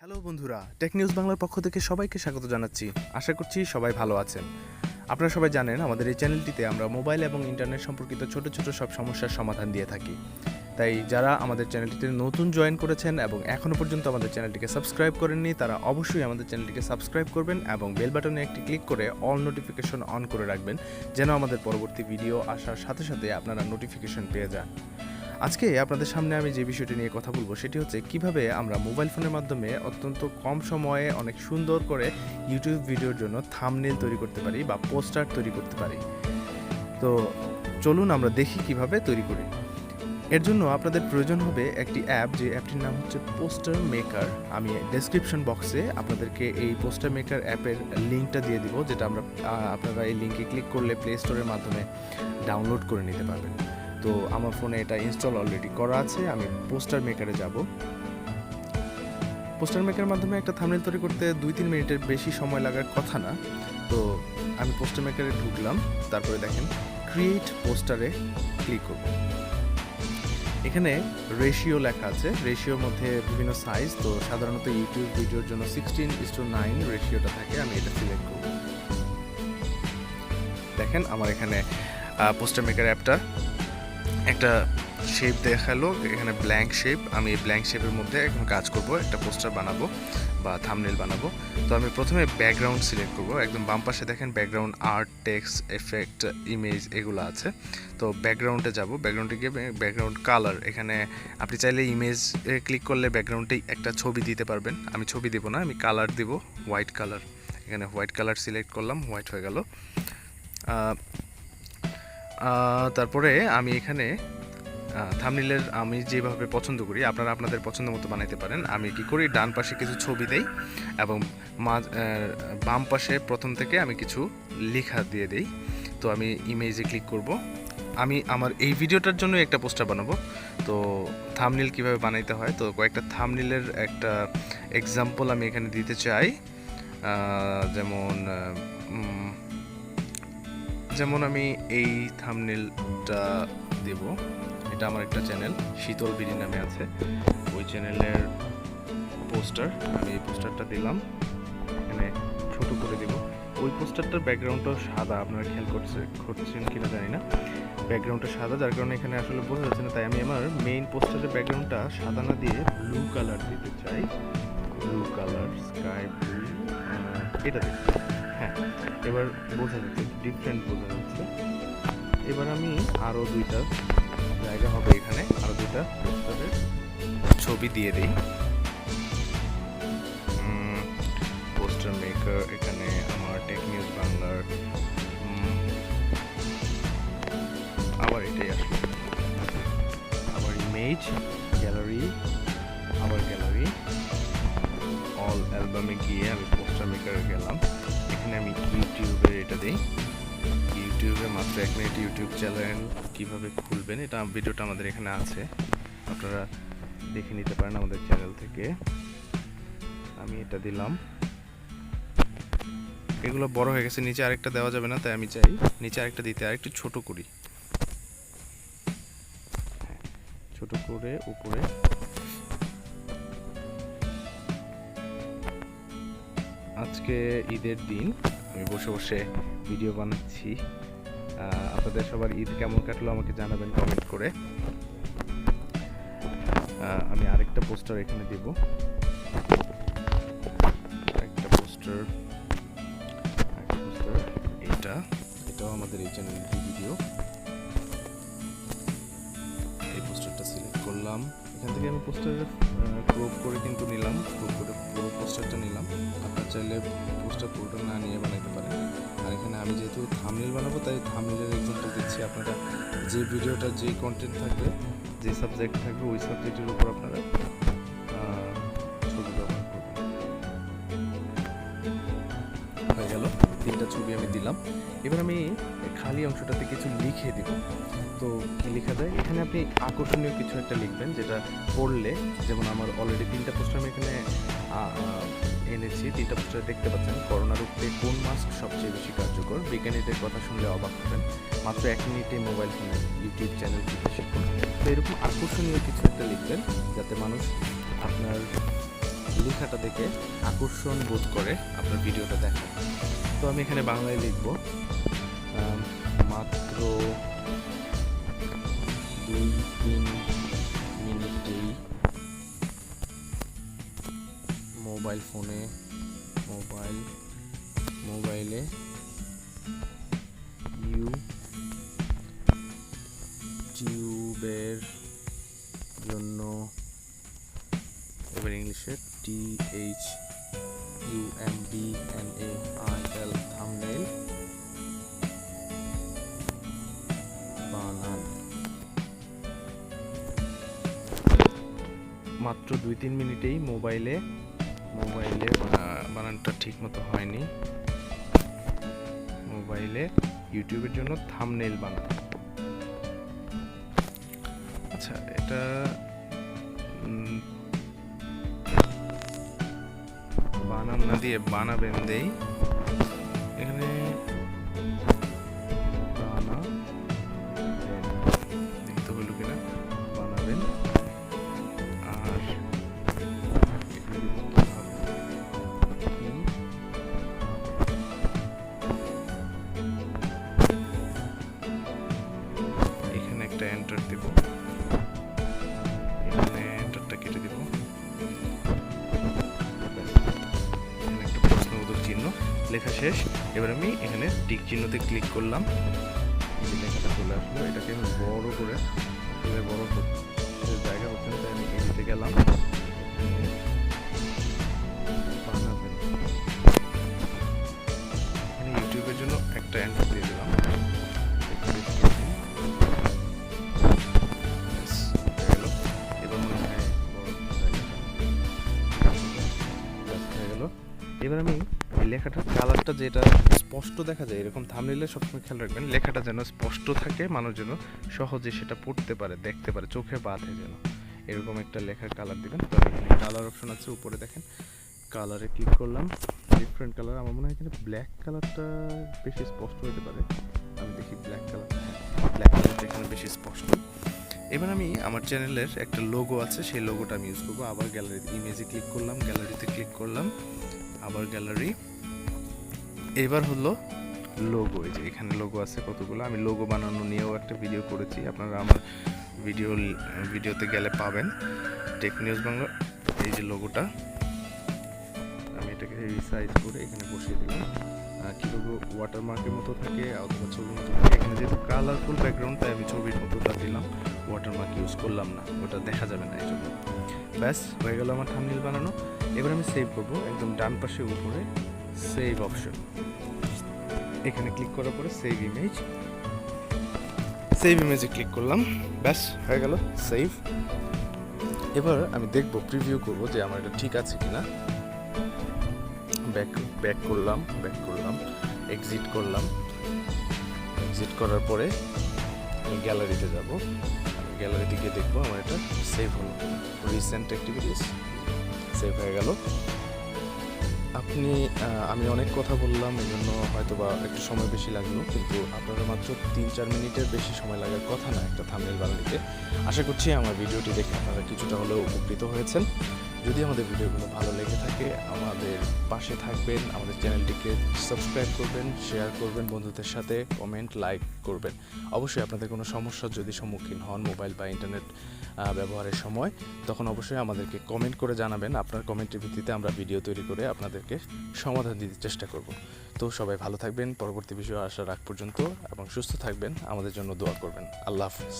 Hello বন্ধুরা, tech news বাংলার পক্ষ থেকে সবাইকে স্বাগত জানাচ্ছি। আশা করছি সবাই ভালো আছেন। আপনারা সবাই জানেন আমাদের এই চ্যানেলটিতে আমরা মোবাইল এবং ইন্টারনেট সম্পর্কিত ছোট ছোট সব সমস্যার সমাধান দিয়ে থাকি। তাই যারা আমাদের চ্যানেলটিতে নতুন জয়েন করেছেন এবং এখনও পর্যন্ত আমাদের চ্যানেলটিকে সাবস্ক্রাইব করেননি, তারা অবশ্যই আমাদের চ্যানেলটিকে সাবস্ক্রাইব করবেন এবং বেল বাটনে একটি ক্লিক করে অল নোটিফিকেশন অন করে রাখবেন, যেন আমাদের পরবর্তী ভিডিও আসার সাথে সাথে আপনারা নোটিফিকেশন পেয়ে যান। আজকে আপনাদের সামনে আমি যে বিষয়টি নিয়ে কথা বলবো সেটি হচ্ছে কিভাবে আমরা মোবাইল ফোনের মাধ্যমে অত্যন্ত কম সময়ে অনেক সুন্দর করে ইউটিউব ভিডিওর জন্য থাম্বনেল তৈরি করতে পারি বা পোস্টার তৈরি করতে পারি। তো চলুন আমরা দেখি কিভাবে তৈরি করি। এর জন্য আপনাদের প্রয়োজন হবে একটি অ্যাপ, যে অ্যাপটির নাম হচ্ছে পোস্টার মেকার। আমি ডেসক্রিপশন বক্সে আপনাদেরকে এই পোস্টার মেকার অ্যাপের লিঙ্কটা দিয়ে দিব, যেটা আপনারা এই লিঙ্কে ক্লিক করলে প্লে স্টোরের মাধ্যমে ডাউনলোড করে নিতে পারবেন। তো আমার ফোনে এটা ইনস্টল অলরেডি করা আছে। আমি পোস্টার মেকারে যাব। পোস্টার মেকারের মাধ্যমে একটা থাম্বনেল তৈরি করতে 2-3 মিনিটের বেশি সময় লাগার কথা না। তো আমি পোস্টার মেকারে ঢুকলাম, তারপরে দেখেন ক্রিয়েট পোস্টারে ক্লিক করব। এখানে রেশিও লেখা আছে, রেশিওর মধ্যে বিভিন্ন সাইজ। তো সাধারণত ইউটিউব ভিডিওর জন্য 16:9 রেশিওটা থাকে। আমি এটা সিলেক্ট করব। দেখেন আমার এখানে পোস্টার মেকার অ্যাপটা একটা শেপ দেখালো, এখানে ব্ল্যাঙ্ক শেপ। আমি এই ব্ল্যাঙ্ক শেপের মধ্যে এখন কাজ করব, একটা পোস্টার বানাবো বা থাম্বনেল বানাবো। তো আমি প্রথমে ব্যাকগ্রাউন্ড সিলেক্ট করব। একদম বাম পাশে দেখেন background, art, text, effect, image এগুলো আছে। তো ব্যাকগ্রাউন্ডে যাব। ব্যাকগ্রাউন্ডে গিয়ে ব্যাকগ্রাউন্ড কালার, এখানে আপনি চাইলে ইমেজ ক্লিক করলে ব্যাকগ্রাউন্ডে একটা ছবি দিতে পারবেন। আমি ছবি দেবো না, আমি কালার দিব, হোয়াইট কালার। এখানে হোয়াইট কালার সিলেক্ট করলাম, হোয়াইট হয়ে গেল। তারপরে আমি এখানে থাম্বনেলের আমি যেভাবে পছন্দ করি, আপনারা আপনাদের পছন্দ মতো বানাইতে পারেন। আমি কি করি, ডান পাশে কিছু ছবি দেই এবং বাম পাশে প্রথম থেকে আমি কিছু লেখা দিয়ে দেই। তো আমি ইমেজে ক্লিক করব। আমি আমার এই ভিডিওটার জন্য একটা পোস্টার বানাবো। তো থাম্বনেল কিভাবে বানাইতে হয়, তো কয়েকটা থাম্বনেলের একটা এক্সাম্পল আমি এখানে দিতে চাই। যেমন আমি এই থাম্বনেলটা দেব। এটা আমার একটা চ্যানেল শীতল বিডি নামে আছে, ওই চ্যানেলের পোস্টার। আমি এই পোস্টারটা দিলাম, এখানে ছোট করে দেব। ওই পোস্টারটার ব্যাকগ্রাউন্ডটাও সাদা, আপনারা খেয়াল করছেন কিনা জানি না। ব্যাকগ্রাউন্ডটা সাদা, যার কারণে এখানে আসলে বোঝা যাচ্ছে না। তাই আমি আমার মেইন পোস্টারের ব্যাকগ্রাউন্ডটা সাদা না দিয়ে ব্লু কালার দিতে চাই। ব্লু কালার, স্কাই ব্লু, এটা দিচ্ছি। হ্যাঁ, এবার বোঝা যাচ্ছে, ডিফারেন্ট বোঝা যাচ্ছে। এবার আমি আরও দুইটা জায়গা হবে, এখানে আরও দুইটা পোস্টারের ছবি দিয়ে দিই। পোস্টার মেকার, এখানে আমার টেক নিউজ বাংলার, আবার এটাই আসলো। আবার ইমেজ, গ্যালারি, আবার গ্যালারি, অল অ্যালবামে গিয়ে আমি পোস্টার মেকারে গেলাম। এখানে আমি ইউটিউবের এটা দিই। ইউটিউবে মাত্র 1 মিনিট ইউটিউব চ্যানেল কীভাবে খুলবেন, এটা ভিডিওটা আমাদের এখানে আছে, আপনারা দেখে নিতে পারেন আমাদের চ্যানেল থেকে। আমি এটা দিলাম। এগুলো বড় হয়ে গেছে, নিচে আরেকটা দেওয়া যাবে না, তাই আমি চাই নিচে আরেকটা দিতে, আরেকটু ছোট করি। হ্যাঁ, ছোট করে উপরে। আজকে ঈদের দিন আমি বসে বসে ভিডিও বানাচ্ছি। আপনাদের সবার ঈদ কেমন কাটলো আমাকে জানাবেন কমেন্ট করে। আমি আরেকটা পোস্টার এখানে দিব, একটা পোস্টার এটাও আমাদের এই চ্যানেলের ভিডিও। এই পোস্টারটা সিলেক্ট করলাম। এখান থেকে আমি পোস্টারের ক্রপ করে কিন্তু নিলাম, ক্রপ করে পুরো পোস্টারটা নিলাম। আপনার চাইলে পোস্টার পুরোটা না নিয়ে বানাইতে পারেন। আর এখানে আমি যেহেতু থাম্বনেল বানাবো, তাই থাম্বনেলের এক্সাম্পল দিচ্ছি। আপনারা যে ভিডিওটা, যে কন্টেন্ট থাকবে, যে সাবজেক্ট থাকবে, ওই সাবজেক্টের উপর আপনারা ছবি ব্যবহার করবেন। হয়ে গেল, 3টা ছবি আমি দিলাম। এবার আমি খালি অংশটাতে কিছু লিখে দিব। তো কি লেখা যায়, এখানে আপনি আকর্ষণীয় কিছু একটা লিখবেন, যেটা পড়লে, যেমন আমার অলরেডি 3টা পোস্টার আমি এখানে এনেছি। 3টা পোস্টার দেখতে পাচ্ছেন। করোনা রুখতে কোন মাস্ক সবচেয়ে বেশি কার্যকর, বিজ্ঞানীদের কথা শুনলে অবাক হবেন, মাত্র 1 মিনিটে মোবাইল ফোনে ইউটিউব চ্যানেল থেকে শিখুন। তো এরকম আকর্ষণীয় কিছু একটা লিখবেন, যাতে মানুষ আপনার লেখাটা দেখে আকর্ষণ বোধ করে আপনার ভিডিওটা দেখেন। তো আমি এখানে বাংলায় লিখব, মাত্র 2-3 মিনিটেই মোবাইলে ইউটিউবের জন্য, এবার ইংলিশে THUMBNAIL থাম্বনেইল বানান। মাত্র 2-3 মিনিটেই মোবাইলে বানানটা ঠিক মতো হয়নি, মোবাইলে ইউটিউবের জন্য থাম্বনেইল বানান। আচ্ছা, এটা বানান না দিয়ে বানাবেন দেই, এখানে দেখতে হলো কিনা, বানাবেন। আর এখানে একটা এন্টার দেব, এখানে এন্টারটা কেটে দেব, এখানে একটা প্রশ্নবোধক চিহ্ন, লেখা শেষ। এবার আমি এখানে টিক চিহ্নতে ক্লিক করলাম, যে লেখাটা চলে আসলো। এটাকে আমি বড় করে, বড় জায়গা হচ্ছে না, তাই আমি এডিটে গেলাম, বানাবেন, এখানে ইউটিউবের জন্য একটা এন্টার দিয়ে দিলাম। এবার আমি এই লেখাটার কালারটা যেটা স্পষ্ট দেখা যায়, এরকম থাম্বনেইলে সবসময় খেয়াল রাখবেন লেখাটা যেন স্পষ্ট থাকে, মানুষ যেন সহজে সেটা পড়তে পারে, দেখতে পারে, চোখে বাঁধে যেন, এরকম একটা লেখার কালার দিবেন। তো এখানে কালার অপশন আছে, উপরে দেখেন, কালারে ক্লিক করলাম, ডিফারেন্ট কালার। আমার মনে হয় এখানে ব্ল্যাক কালারটা বেশি স্পষ্ট হতে পারে, আমি দেখি ব্ল্যাক কালারটা, ব্ল্যাক কালারটা এখানে বেশি স্পষ্ট। এবার আমি আমার চ্যানেলের একটা লোগো আছে, সেই লোগোটা আমি ইউজ করবো। আবার গ্যালারিতে ইমেজে ক্লিক করলাম, গ্যালারিতে ক্লিক করলাম, আবার গ্যালারি। এবার হলো লোগো, এই যে এখানে লোগো আছে কতগুলো। আমি লোগো বানানো নিয়েও একটা ভিডিও করেছি, আপনারা আমার ভিডিওতে গেলে পাবেন, টেক নিউজ বাংলা। এই যে লোগোটা, আমি এটাকে রিসাইজ করে এখানে বসিয়ে দিলাম। কি লোগো ওয়াটারমার্কের মতো থাকে অথবা ছবির মতো থাকে, এখানে যেহেতু কালারফুল ব্যাকগ্রাউন্ড তাই আমি ছবির মতোটা দিলাম, ওয়াটারমার্ক ইউজ করলাম না, ওটা দেখা যাবে না এই জন্য। ব্যাস হয়ে গেল আমার থাম্বনেইল বানানো। এবার আমি সেভ করবো, একদম ডান পাশে উপরে সেভ অপশন, এখানে ক্লিক করার পরে সেভ ইমেজে ক্লিক করলাম, ব্যাস হয়ে গেল সেভ। এবার আমি দেখবো, প্রিভিউ করবো যে আমার এটা ঠিক আছে কিনা। ব্যাক করলাম, এক্সিট করার পরে আমি গ্যালারিতে যাব, আমি গ্যালারিতে গিয়ে দেখবো আমার এটা সেভ হলো কিনা। রিসেন্ট অ্যাক্টিভিটিস সেভ হয়ে গেল। আমি অনেক কথা বললাম, এই জন্য হয়তো বা একটু সময় বেশি লাগলো, কিন্তু আপনারা মাত্র 3-4 মিনিটের বেশি সময় লাগার কথা না একটা থাম্বনেইল বানাতে। আশা করছি আমার ভিডিওটি দেখে আপনারা কিছুটা হলেও উপকৃত হয়েছেন। যদি আমাদের ভিডিওগুলো ভালো লেগে থাকে, আমাদের পাশে থাকবেন, আমাদের চ্যানেলটিকে সাবস্ক্রাইব করবেন, শেয়ার করবেন বন্ধুদের সাথে, কমেন্ট, লাইক করবেন। অবশ্যই আপনাদের কোনো সমস্যার যদি সম্মুখীন হন মোবাইল বা ইন্টারনেট ব্যবহারের সময়, তখন অবশ্যই আমাদেরকে কমেন্ট করে জানাবেন। আপনার কমেন্টের ভিত্তিতে আমরা ভিডিও তৈরি করে আপনাদেরকে সমাধান দিতে চেষ্টা করব। তো সবাই ভালো থাকবেন, পরবর্তী বিষয়ে আসার আগ পর্যন্ত, এবং সুস্থ থাকবেন, আমাদের জন্য দোয়া করবেন। আল্লাহ হাফেজ।